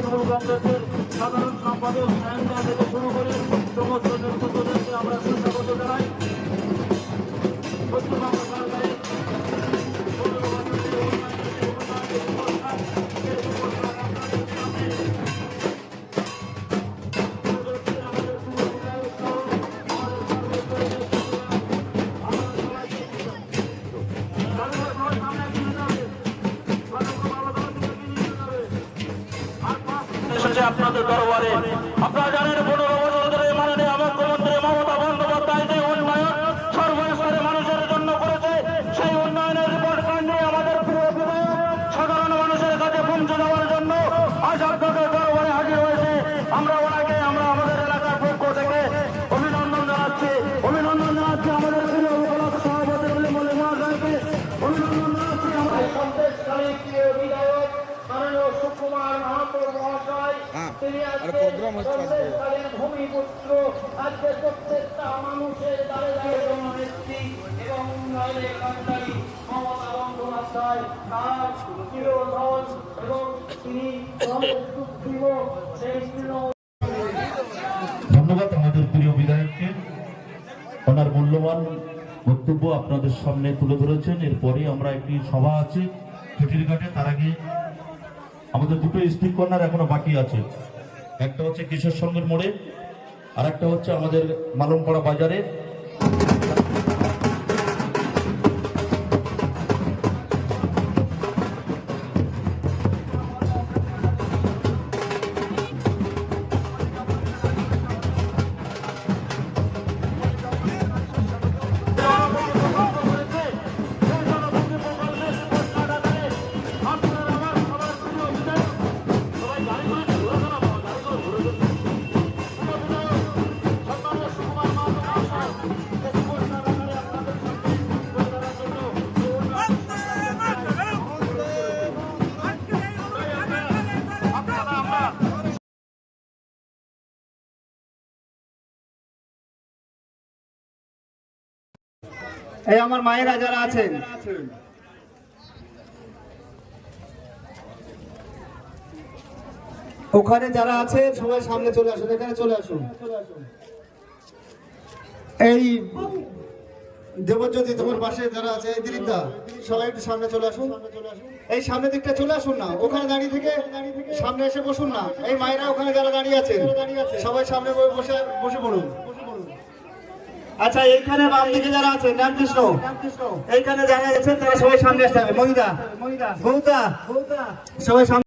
তৃণমূল কংগ্রেসের সাধারণ সম্পাদক সায়নদা থেকে শুরু করে সমস্ত নেতৃত্বদেরকে আমরা সুস্বাগত জানাই। পশ্চিমবঙ্গ সরকারের আপনাদের দরবারে আপনারা জানেন 15 বছর ধরে মাননীয় মুখ্যমন্ত্রী মমতা বন্দ্যোপাধ্যায় যে উন্নয়ন সর্বস্তরের মানুষের জন্য করেছে, সেই উন্নয়নের রিপোর্ট কার্ড নিয়ে আমাদের প্রিয় বিধায়ক সাধারণ মানুষের কাছে পৌঁছে দেওয়ার জন্য আজ আপনাদের দরবারে হাজির হয়েছে। আমরা ওনাকে আমাদের এলাকার পক্ষ থেকে অভিনন্দন জানাচ্ছি আমাদের প্রিয় উপলক্ষ সভাপতি বলে মহাশয়কে অভিনন্দন জানাচ্ছি। আমাদের সন্দেশকারী প্রিয় বিধায়ক মাননীয় সুকুমার মাহাতো মহাশয়, তিনি আজকে সন্দেশকালীন ভূমিপুত্র, আজকে প্রত্যেকটা মানুষের দ্বারে দ্বারে জননেত্রী এবং উন্নয়নের কান্ডারী মমতা বন্দ্যোপাধ্যায় তার চিরধন এবং তিনি সুপ্রিমো সেই ধন্যবাদ আমাদের প্রিয় বিধায়ককে, ওনার মূল্যবান বক্তব্য আপনাদের সামনে তুলে ধরেছেন। এরপরে আমরা একটি সভা আছে ছুটির ঘাটে, তার আগে আমাদের দুটো স্পিক কর্নার এখনো বাকি আছে। একটা হচ্ছে কিশোর সংঘের মোড়ে, আর একটা হচ্ছে আমাদের মালমপাড়া বাজারে। এই আমার মায়েরা যারা আছেন, ওখানে যারা আছে সবাই সামনে চলে আসুন, এখানে চলে আসুন। এই দেবজ্যোতি তোমার পাশে যারা আছে, এই দিলীপদা, সবাই একটু সামনে চলে আসুন। এই সামনের দিকটা চলে আসুন না, ওখানে দাঁড়িয়ে থেকে সামনে এসে বসুন না। এই মায়েরা ওখানে যারা দাঁড়িয়ে আছেন সবাই সামনে বসে পড়ুন। আচ্ছা, এইখানে বাম দিকে যারা আছেন রামকৃষ্ণ, এইখানে যারা আছেন তারা সবাই সামনে আসতে হবে। মহিদা, গৌতা, সবাই সামনে।